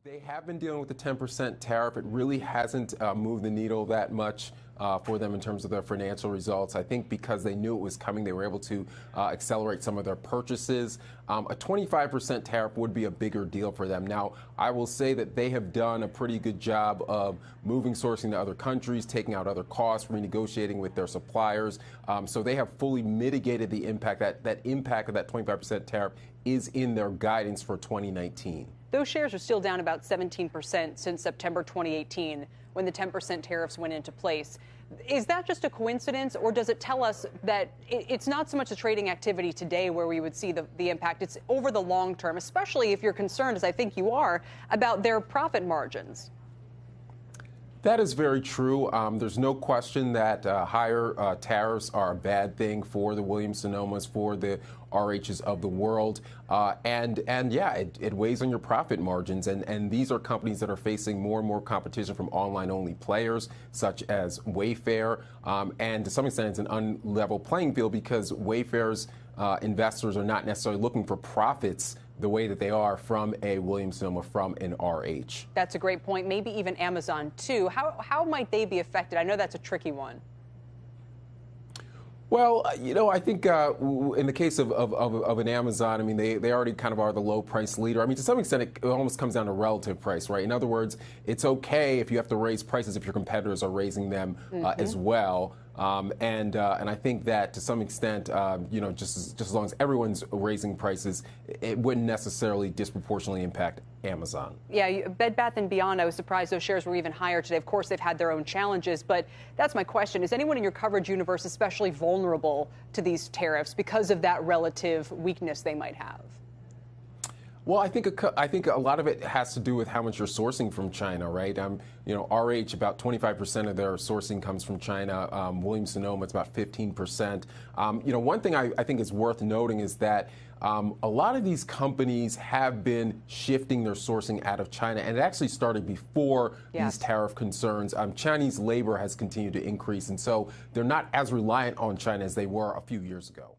They have been dealing with the 10% tariff. It really hasn't moved the needle that much for them in terms of their financial results. I think because they knew it was coming, they were able to accelerate some of their purchases. A 25% tariff would be a bigger deal for them. Now, I will say that they have done a pretty good job of moving sourcing to other countries, taking out other costs, renegotiating with their suppliers. So they have fully mitigated the impact. That impact of that 25% tariff is in their guidance for 2019. Those shares are still down about 17% since September 2018, when the 10% tariffs went into place. Is that just a coincidence, or does it tell us that it's not so much a trading activity today where we would see the impact? It's over the long term, especially if you're concerned, as I think you are, about their profit margins. That is very true. There's no question that higher tariffs are a bad thing for the Williams Sonomas, for the RHs of the world. And yeah, it weighs on your profit margins. And these are companies that are facing more and more competition from online-only players, such as Wayfair. And to some extent, it's an unlevel playing field because Wayfair's investors are not necessarily looking for profits the way that they are from a Williams Sonoma, from an RH. That's a great point. Maybe even Amazon, too. How might they be affected? I know that's a tricky one. Well, you know, I think in the case of an Amazon, I mean, they already kind of are the low price leader. I mean, to some extent, it almost comes down to relative price, right? In other words, it's okay if you have to raise prices if your competitors are raising them as well. And I think that to some extent, you know, just as long as everyone's raising prices, it wouldn't necessarily disproportionately impact Amazon. Yeah, Bed Bath & Beyond, I was surprised those shares were even higher today. Of course, they've had their own challenges, but that's my question. Is anyone in your coverage universe especially vulnerable to these tariffs because of that relative weakness they might have? Well, I think a lot of it has to do with how much you're sourcing from China, right? You know, RH, about 25% of their sourcing comes from China. Williams Sonoma, it's about 15%. You know, one thing I think is worth noting is that a lot of these companies have been shifting their sourcing out of China, and it actually started before these tariff concerns. Chinese labor has continued to increase, and so they're not as reliant on China as they were a few years ago.